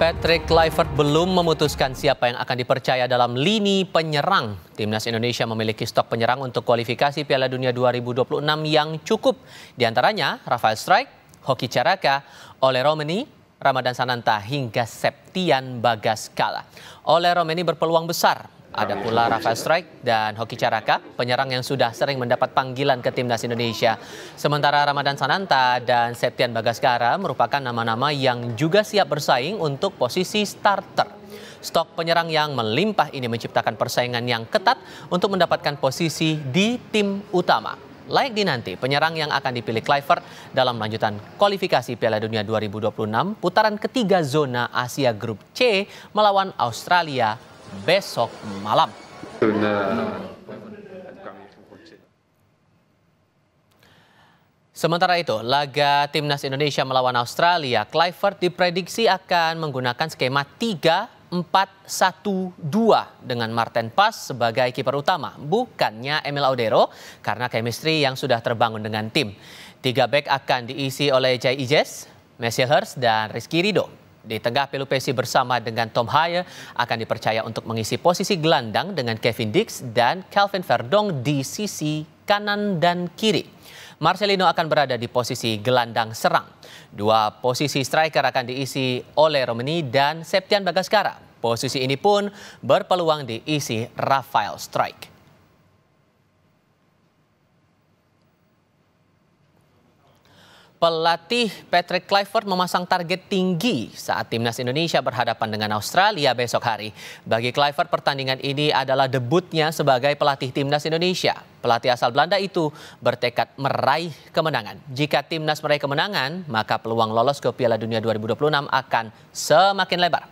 Patrick Kluivert belum memutuskan siapa yang akan dipercaya dalam lini penyerang. Timnas Indonesia memiliki stok penyerang untuk kualifikasi Piala Dunia 2026 yang cukup. Di antaranya Rafael Strijk, Hoki Caraka, Ole Romeni, Ramadan Sananta hingga Septian Bagaskala. Ole Romeni berpeluang besar. Ada pula Rafael Strijk dan Hoki Caraka, penyerang yang sudah sering mendapat panggilan ke Timnas Indonesia. Sementara Ramadan Sananta dan Septian Bagaskara merupakan nama-nama yang juga siap bersaing untuk posisi starter. Stok penyerang yang melimpah ini menciptakan persaingan yang ketat untuk mendapatkan posisi di tim utama. Layak dinanti penyerang yang akan dipilih Kluivert dalam lanjutan kualifikasi Piala Dunia 2026 putaran ketiga zona Asia Grup C melawan Australia besok malam. Sementara itu, laga Timnas Indonesia melawan Australia, Kluivert diprediksi akan menggunakan skema 3-4-1-2 dengan Marten Pas sebagai kiper utama, bukannya Emil Audero karena chemistry yang sudah terbangun dengan tim. 3 bek akan diisi oleh Jai Ijes, Messi Hurst, dan Rizky Ridho. Di tengah Pelupesi bersama dengan Tom Haaye akan dipercaya untuk mengisi posisi gelandang dengan Kevin Dix dan Kelvin Verdong di sisi kanan dan kiri. Marcelino akan berada di posisi gelandang serang. 2 posisi striker akan diisi oleh Romeni dan Septian Bagaskara. Posisi ini pun berpeluang diisi Rafael Strijk. Pelatih Patrick Kluivert memasang target tinggi saat Timnas Indonesia berhadapan dengan Australia besok hari. Bagi Kluivert, pertandingan ini adalah debutnya sebagai pelatih Timnas Indonesia. Pelatih asal Belanda itu bertekad meraih kemenangan. Jika Timnas meraih kemenangan, maka peluang lolos ke Piala Dunia 2026 akan semakin lebar.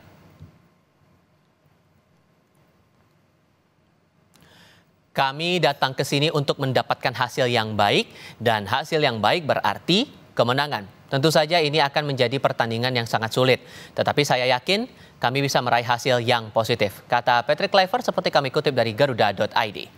Kami datang ke sini untuk mendapatkan hasil yang baik, dan hasil yang baik berarti kemenangan. Tentu saja ini akan menjadi pertandingan yang sangat sulit. Tetapi saya yakin kami bisa meraih hasil yang positif, kata Patrick Kluivert seperti kami kutip dari Garuda.id.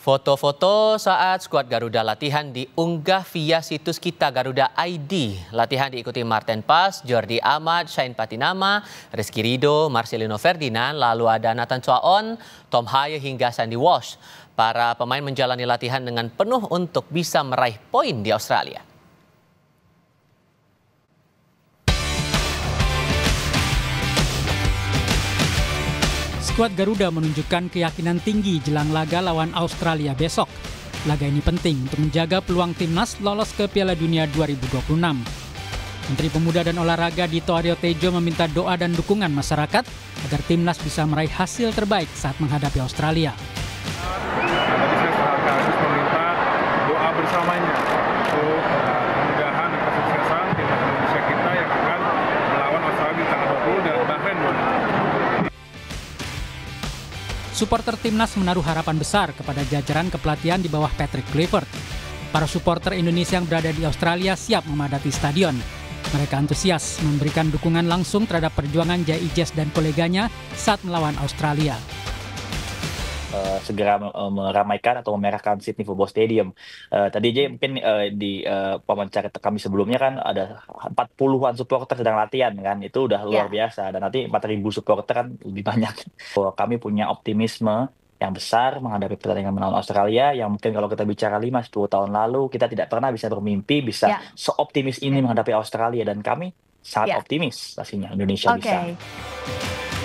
Foto-foto saat skuad Garuda latihan diunggah via situs kita Garuda.id. Latihan diikuti Marten Pas, Jordi Amat, Shane Patinama, Rizky Ridho, Marcelino Ferdinand, lalu ada Nathan Twaon, Tom Haaye hingga Sandy Walsh. Para pemain menjalani latihan dengan penuh untuk bisa meraih poin di Australia. Skuad Garuda menunjukkan keyakinan tinggi jelang laga lawan Australia besok. Laga ini penting untuk menjaga peluang timnas lolos ke Piala Dunia 2026. Menteri Pemuda dan Olahraga Dito Aryo Tejo meminta doa dan dukungan masyarakat agar timnas bisa meraih hasil terbaik saat menghadapi Australia. Tadi saya sekaligus meminta doa bersamanya untuk kemudahan dan kesuksesan timnas Indonesia kita yang akan melawan Australia tanggal 20 dan Bahrain 20. Supporter timnas menaruh harapan besar kepada jajaran kepelatihan di bawah Patrick Kluivert. Para supporter Indonesia yang berada di Australia siap memadati stadion. Mereka antusias memberikan dukungan langsung terhadap perjuangan Jai Ijes dan koleganya saat melawan Australia. Segera meramaikan atau memerahkan Sydney Football Stadium. Tadi aja mungkin di wawancara kami sebelumnya kan ada 40-an supporter sedang latihan kan, itu udah luar biasa, dan nanti 4.000 supporter kan lebih banyak. Kami punya optimisme yang besar menghadapi pertandingan melawan Australia yang mungkin kalau kita bicara 5-10 tahun lalu kita tidak pernah bisa bermimpi bisa seoptimis ini menghadapi Australia, dan kami sangat optimis pastinya Indonesia bisa.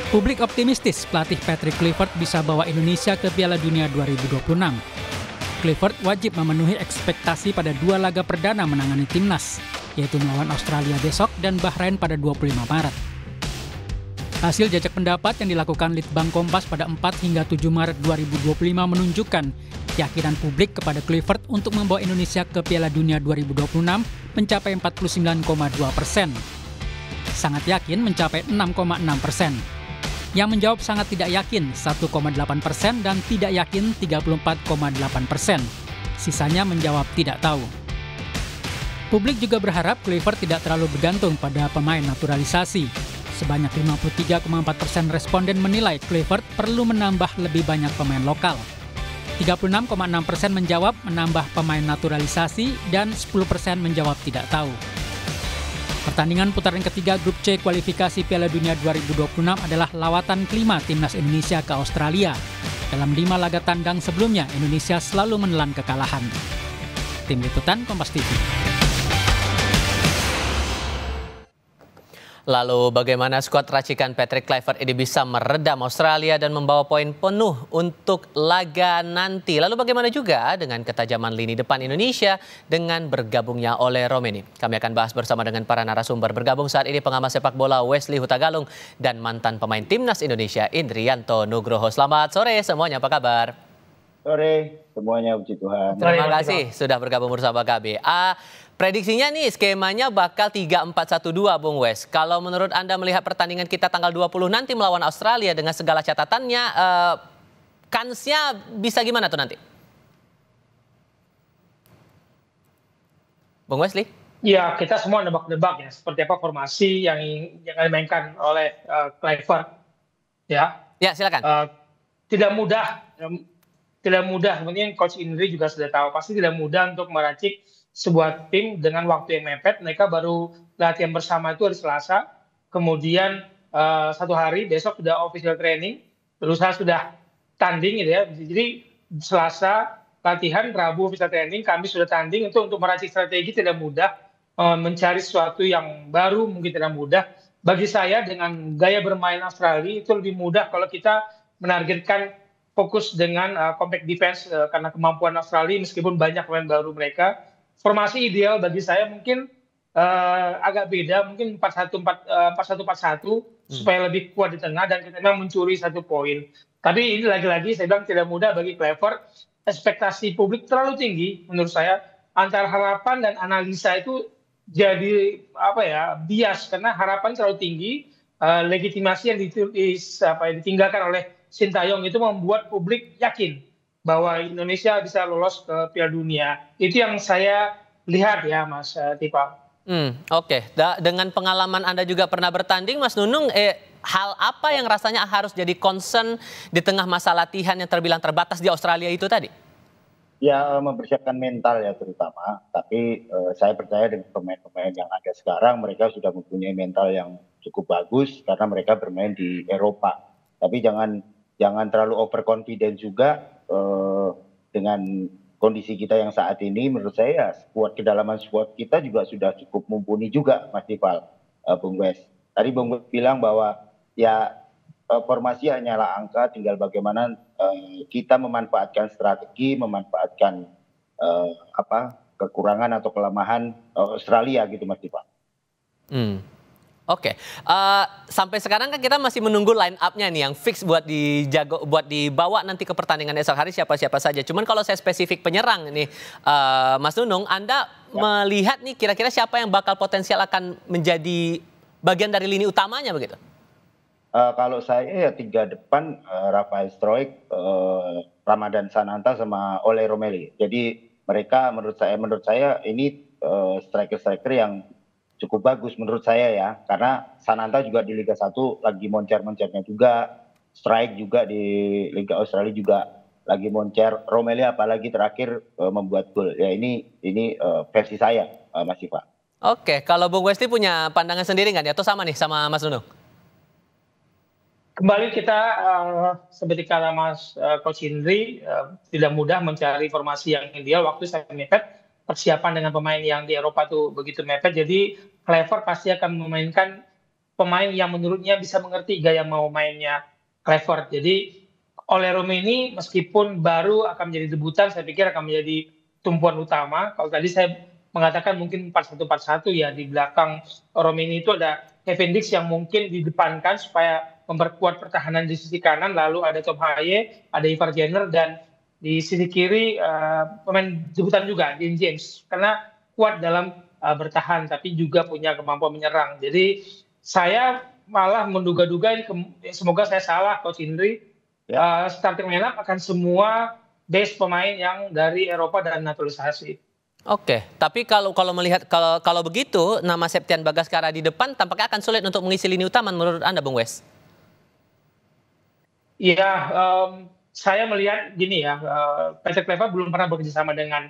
Publik optimistis pelatih Patrick Kluivert bisa bawa Indonesia ke Piala Dunia 2026. Kluivert wajib memenuhi ekspektasi pada 2 laga perdana menangani timnas, yaitu melawan Australia besok dan Bahrain pada 25 Maret. Hasil jajak pendapat yang dilakukan Litbang Kompas pada 4 hingga 7 Maret 2025 menunjukkan keyakinan publik kepada Kluivert untuk membawa Indonesia ke Piala Dunia 2026 mencapai 49,2%. Sangat yakin mencapai 6,6%. Yang menjawab sangat tidak yakin 1,8% dan tidak yakin 34,8%. Sisanya menjawab tidak tahu. Publik juga berharap Kluivert tidak terlalu bergantung pada pemain naturalisasi. Sebanyak 53,4% responden menilai Kluivert perlu menambah lebih banyak pemain lokal. 36,6% menjawab menambah pemain naturalisasi dan 10% menjawab tidak tahu. Pertandingan putaran ketiga Grup C kualifikasi Piala Dunia 2026 adalah lawatan kelima timnas Indonesia ke Australia. Dalam 5 laga tandang sebelumnya, Indonesia selalu menelan kekalahan. Tim Liputan Kompas TV. Lalu bagaimana skuad racikan Patrick Kluivert ini bisa meredam Australia dan membawa poin penuh untuk laga nanti? Lalu bagaimana juga dengan ketajaman lini depan Indonesia dengan bergabungnya Ole Romeni? Kami akan bahas bersama dengan para narasumber. Bergabung saat ini pengamat sepak bola Wesley Hutagalung dan mantan pemain Timnas Indonesia Indrianto Nugroho. Selamat sore semuanya, apa kabar? Sore semuanya, puji Tuhan. Terima kasih sudah bergabung bersama kami. Prediksinya nih skemanya bakal 3-4-1-2 Bung Wes. Kalau menurut Anda melihat pertandingan kita tanggal 20 nanti melawan Australia dengan segala catatannya, kansnya bisa gimana tuh nanti? Bung Wesley? Ya, kita semua nebak-nebak ya seperti apa formasi yang dimainkan oleh Kluivert. Ya. Ya, silakan. Tidak mudah. Tidak mudah. Sebenarnya Coach Indri juga sudah tahu pasti tidak mudah untuk meracik sebuah tim dengan waktu yang mepet. Mereka baru latihan bersama itu hari Selasa, kemudian 1 hari besok sudah official training, lusa sudah tanding gitu ya. Jadi Selasa latihan, Rabu official training, Kamis sudah tanding. Itu untuk meracik strategi tidak mudah, mencari sesuatu yang baru mungkin tidak mudah. Bagi saya dengan gaya bermain Australia itu lebih mudah kalau kita menargetkan fokus dengan compact defense karena kemampuan Australia meskipun banyak pemain baru mereka. Formasi ideal bagi saya mungkin agak beda, mungkin 4-1-4-1 supaya lebih kuat di tengah dan kita memang mencuri 1 poin. Tapi ini lagi-lagi saya bilang tidak mudah bagi Kluivert. Ekspektasi publik terlalu tinggi menurut saya. Antara harapan dan analisa itu jadi bias karena harapan terlalu tinggi, legitimasi yang ditinggalkan oleh Sintayong itu membuat publik yakin bahwa Indonesia bisa lolos ke Piala Dunia. Itu yang saya lihat ya Mas Tipa. Oke. Dengan pengalaman Anda juga pernah bertanding Mas Nunung, hal apa yang rasanya harus jadi concern di tengah masa latihan yang terbilang terbatas di Australia itu tadi? Ya, mempersiapkan mental ya terutama. Tapi saya percaya dengan pemain-pemain yang ada sekarang mereka sudah mempunyai mental yang cukup bagus karena mereka bermain di Eropa. Tapi jangan terlalu overconfident juga. Dengan kondisi kita yang saat ini menurut saya kedalaman squad kita juga sudah cukup mumpuni juga Mas Dipal, Bung Wes. Tadi Bung Wes bilang bahwa ya formasi hanyalah angka, tinggal bagaimana kita memanfaatkan strategi, memanfaatkan kekurangan atau kelemahan Australia gitu Mas Dipal. Oke. Sampai sekarang kan kita masih menunggu line up-nya nih yang fix buat dibawa nanti ke pertandingan esok hari siapa-siapa saja. Cuman kalau saya spesifik penyerang nih Mas Nunung, Anda melihat nih kira-kira siapa yang bakal potensial akan menjadi bagian dari lini utamanya begitu? Kalau saya ya 3 depan, Rafael Struijk, Ramadan Sananta sama Ole Romeli. Jadi mereka menurut saya ini striker-striker yang cukup bagus menurut saya ya, karena Sananta juga di Liga 1 lagi moncer-moncernya juga, Struijk juga di Liga Australia juga lagi moncer, Romeli apalagi terakhir membuat gol. Ya ini versi saya Mas Iva. Oke, kalau Bung Wesley punya pandangan sendiri nggak nih atau sama nih sama Mas Nunung? Kembali kita seperti kata Mas Coach Indri, tidak mudah mencari formasi yang ideal, waktu sangat mepet. Persiapan dengan pemain yang di Eropa tuh begitu mepet, jadi Kluivert pasti akan memainkan pemain yang menurutnya bisa mengerti gaya mau mainnya Kluivert. Jadi Ole Romeni meskipun baru akan menjadi debutan, saya pikir akan menjadi tumpuan utama. Kalau tadi saya mengatakan mungkin 4-1-4-1 ya, di belakang Romeni itu ada Kevin Dix yang mungkin didepankan supaya memperkuat pertahanan di sisi kanan, lalu ada Tom Haye, ada Ivar Jenner, dan di sisi kiri pemain debutan juga, Dean James, karena kuat dalam bertahan tapi juga punya kemampuan menyerang. Jadi saya malah menduga-duga semoga saya salah Coach Indri, starting lineup akan semua base pemain yang dari Eropa dan naturalisasi. Oke, tapi kalau melihat kalau begitu nama Septian Bagaskara di depan tampaknya akan sulit untuk mengisi lini utama menurut Anda Bung Wes? Iya, saya melihat gini ya, Patrick Kluivert belum pernah bekerja sama dengan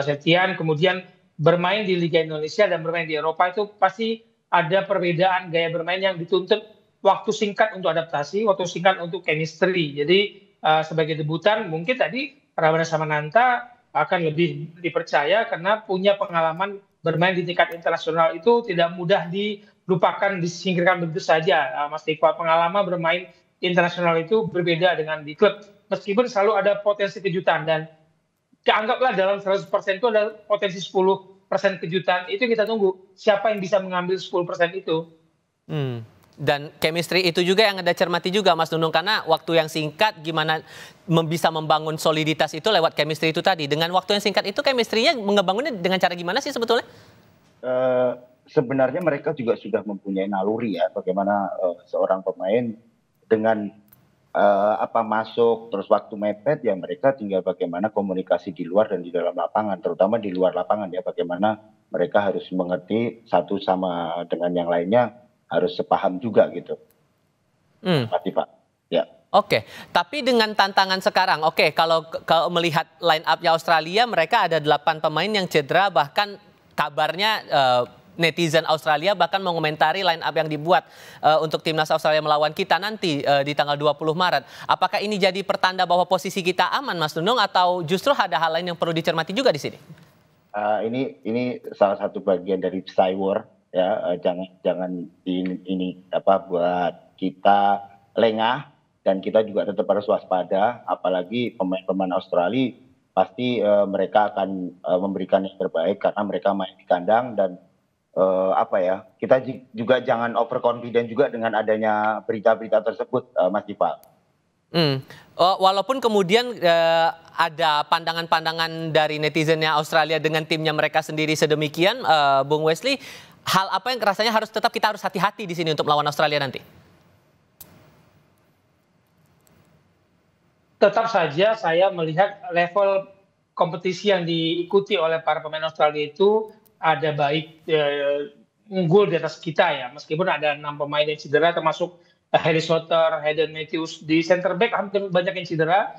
Septian, kemudian bermain di Liga Indonesia dan bermain di Eropa itu pasti ada perbedaan gaya bermain yang dituntut waktu singkat untuk adaptasi, waktu singkat untuk chemistry. Jadi sebagai debutan mungkin tadi Ramadhan Samananta akan lebih dipercaya karena punya pengalaman bermain di tingkat internasional itu tidak mudah dilupakan, disingkirkan begitu saja. Mas Iqbal, pengalaman bermain internasional itu berbeda dengan di klub. Meskipun selalu ada potensi kejutan dan anggaplah dalam 100% itu ada potensi 10% kejutan. Itu kita tunggu siapa yang bisa mengambil 10% itu. Dan chemistry itu juga yang Anda cermati juga Mas Nunung, karena waktu yang singkat gimana bisa membangun soliditas itu lewat chemistry itu tadi. Dengan waktu yang singkat itu chemistry-nya mengebangunnya dengan cara gimana sih sebetulnya? Sebenarnya mereka juga sudah mempunyai naluri ya, bagaimana seorang pemain dengan masuk terus waktu mepet ya mereka tinggal bagaimana komunikasi di luar dan di dalam lapangan, terutama di luar lapangan ya, bagaimana mereka harus mengerti satu sama dengan yang lainnya, harus sepaham juga gitu. Pak. Ya. Oke, tapi dengan tantangan sekarang, kalau melihat line up-nya Australia, mereka ada 8 pemain yang cedera, bahkan kabarnya netizen Australia bahkan mengomentari line up yang dibuat untuk timnas Australia melawan kita nanti di tanggal 20 Maret. Apakah ini jadi pertanda bahwa posisi kita aman, Mas Nunung, atau justru ada hal lain yang perlu dicermati juga di sini? Ini salah satu bagian dari psy war ya, jangan ini buat kita lengah dan kita juga tetap harus waspada, apalagi pemain-pemain Australia pasti mereka akan memberikan yang terbaik karena mereka main di kandang dan kita juga jangan overconfident juga dengan adanya berita-berita tersebut, Mas Dipa. Walaupun kemudian ada pandangan-pandangan dari netizennya Australia dengan timnya mereka sendiri sedemikian, Bung Wesley, hal apa yang rasanya kita harus hati-hati di sini untuk melawan Australia nanti? Tetap saja saya melihat level kompetisi yang diikuti oleh para pemain Australia itu ada baik unggul di atas kita ya, meskipun ada 6 pemain yang cedera termasuk Harry Soter, Hayden Matthews. Di center back hampir banyak yang cedera,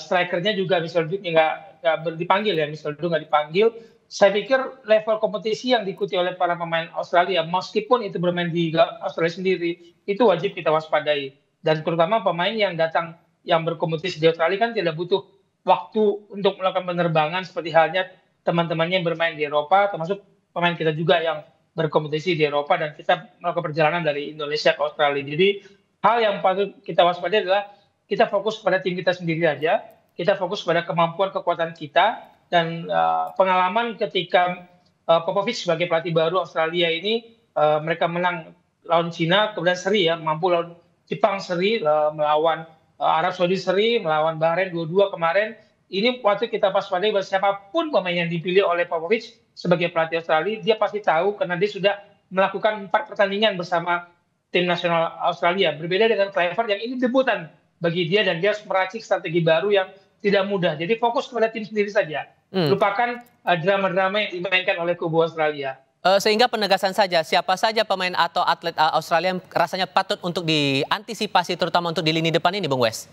strikernya juga Mitchell Duke nggak dipanggil ya, Mitchell Duke nggak dipanggil. Saya pikir level kompetisi yang diikuti oleh para pemain Australia, meskipun itu bermain di Australia sendiri, itu wajib kita waspadai. Dan terutama pemain yang datang yang berkompetisi di Australia kan tidak butuh waktu untuk melakukan penerbangan seperti halnya teman-temannya yang bermain di Eropa, termasuk pemain kita juga yang berkompetisi di Eropa dan kita melakukan perjalanan dari Indonesia ke Australia. Jadi hal yang patut kita waspadai adalah kita fokus pada tim kita sendiri aja, kita fokus pada kemampuan kekuatan kita dan pengalaman ketika Popovic sebagai pelatih baru Australia ini mereka menang lawan Cina, kemudian seri ya, mampu lawan Jepang seri, melawan Arab Saudi seri, melawan Bahrain 2-2 kemarin. Ini waktu kita waspadai bahwa siapapun pemain yang dipilih oleh Popovic sebagai pelatih Australia, dia pasti tahu karena dia sudah melakukan 4 pertandingan bersama tim nasional Australia. Berbeda dengan Kluivert yang ini debutan bagi dia dan dia harus meracik strategi baru yang tidak mudah. Jadi fokus kepada tim sendiri saja. Lupakan drama-drama yang dimainkan oleh kubu Australia. Sehingga penegasan saja, siapa saja pemain atau atlet Australia yang rasanya patut untuk diantisipasi terutama untuk di lini depan ini, Bung Wes?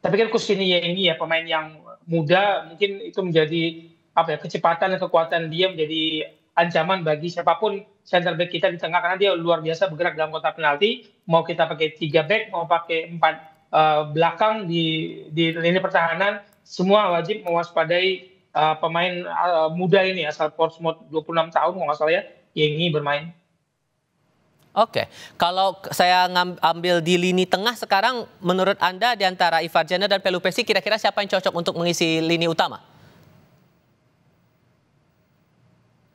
Saya pikir Kusini ini ya pemain yang muda, mungkin itu menjadi kecepatan dan kekuatan dia menjadi ancaman bagi siapapun center back kita di tengah karena dia luar biasa bergerak dalam kotak penalti. Mau kita pakai 3 back, mau pakai 4 belakang di lini pertahanan, semua wajib mewaspadai pemain muda ini asal Portsmouth 26 tahun kalau nggak salah ya, yang ini bermain. Oke, kalau saya ambil di lini tengah sekarang, menurut Anda di antara Ivar Jenner dan Pelupessy kira-kira siapa yang cocok untuk mengisi lini utama?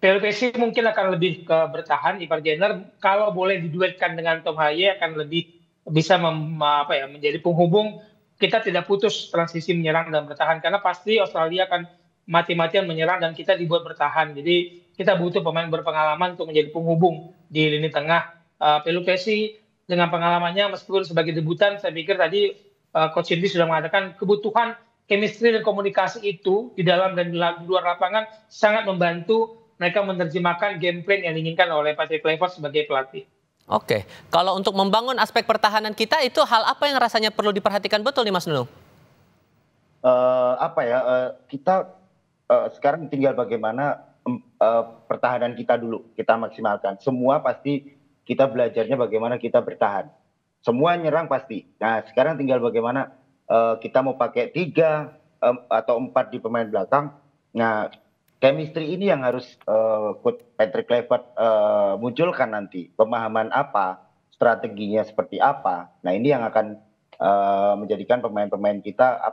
Pelupessy mungkin akan lebih ke bertahan. Ivar Jenner kalau boleh diduetkan dengan Tom Haye akan lebih bisa menjadi penghubung. Kita tidak putus transisi menyerang dan bertahan karena pasti Australia akan mati-matian menyerang dan kita dibuat bertahan. Jadi kita butuh pemain berpengalaman untuk menjadi penghubung di lini tengah. Pelupessy dengan pengalamannya meskipun sebagai debutan, saya pikir tadi Coach Indy sudah mengatakan kebutuhan chemistry dan komunikasi itu di dalam dan di luar lapangan sangat membantu mereka menerjemahkan game plan yang diinginkan oleh Patrick Kluivert sebagai pelatih. Oke, kalau untuk membangun aspek pertahanan kita itu hal apa yang rasanya perlu diperhatikan betul nih Mas Nunung? Kita sekarang tinggal bagaimana pertahanan kita dulu kita maksimalkan. Semua pasti kita belajarnya bagaimana kita bertahan. Semua nyerang pasti. Nah sekarang tinggal bagaimana kita mau pakai 3 atau 4 di pemain belakang. Nah chemistry ini yang harus Coach Patrick Kluivert munculkan nanti. Pemahaman apa, strateginya seperti apa. Nah ini yang akan menjadikan pemain-pemain kita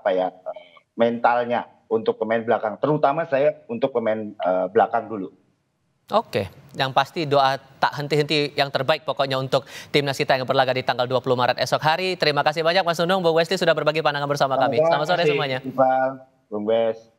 mentalnya untuk pemain belakang. Terutama saya untuk pemain belakang dulu. Oke, yang pasti doa tak henti-henti yang terbaik pokoknya untuk timnas kita yang berlaga di tanggal 20 Maret esok hari. Terima kasih banyak Mas Nunung, Bu Westi sudah berbagi pandangan bersama kami. Selamat sore semuanya. Bung Wes.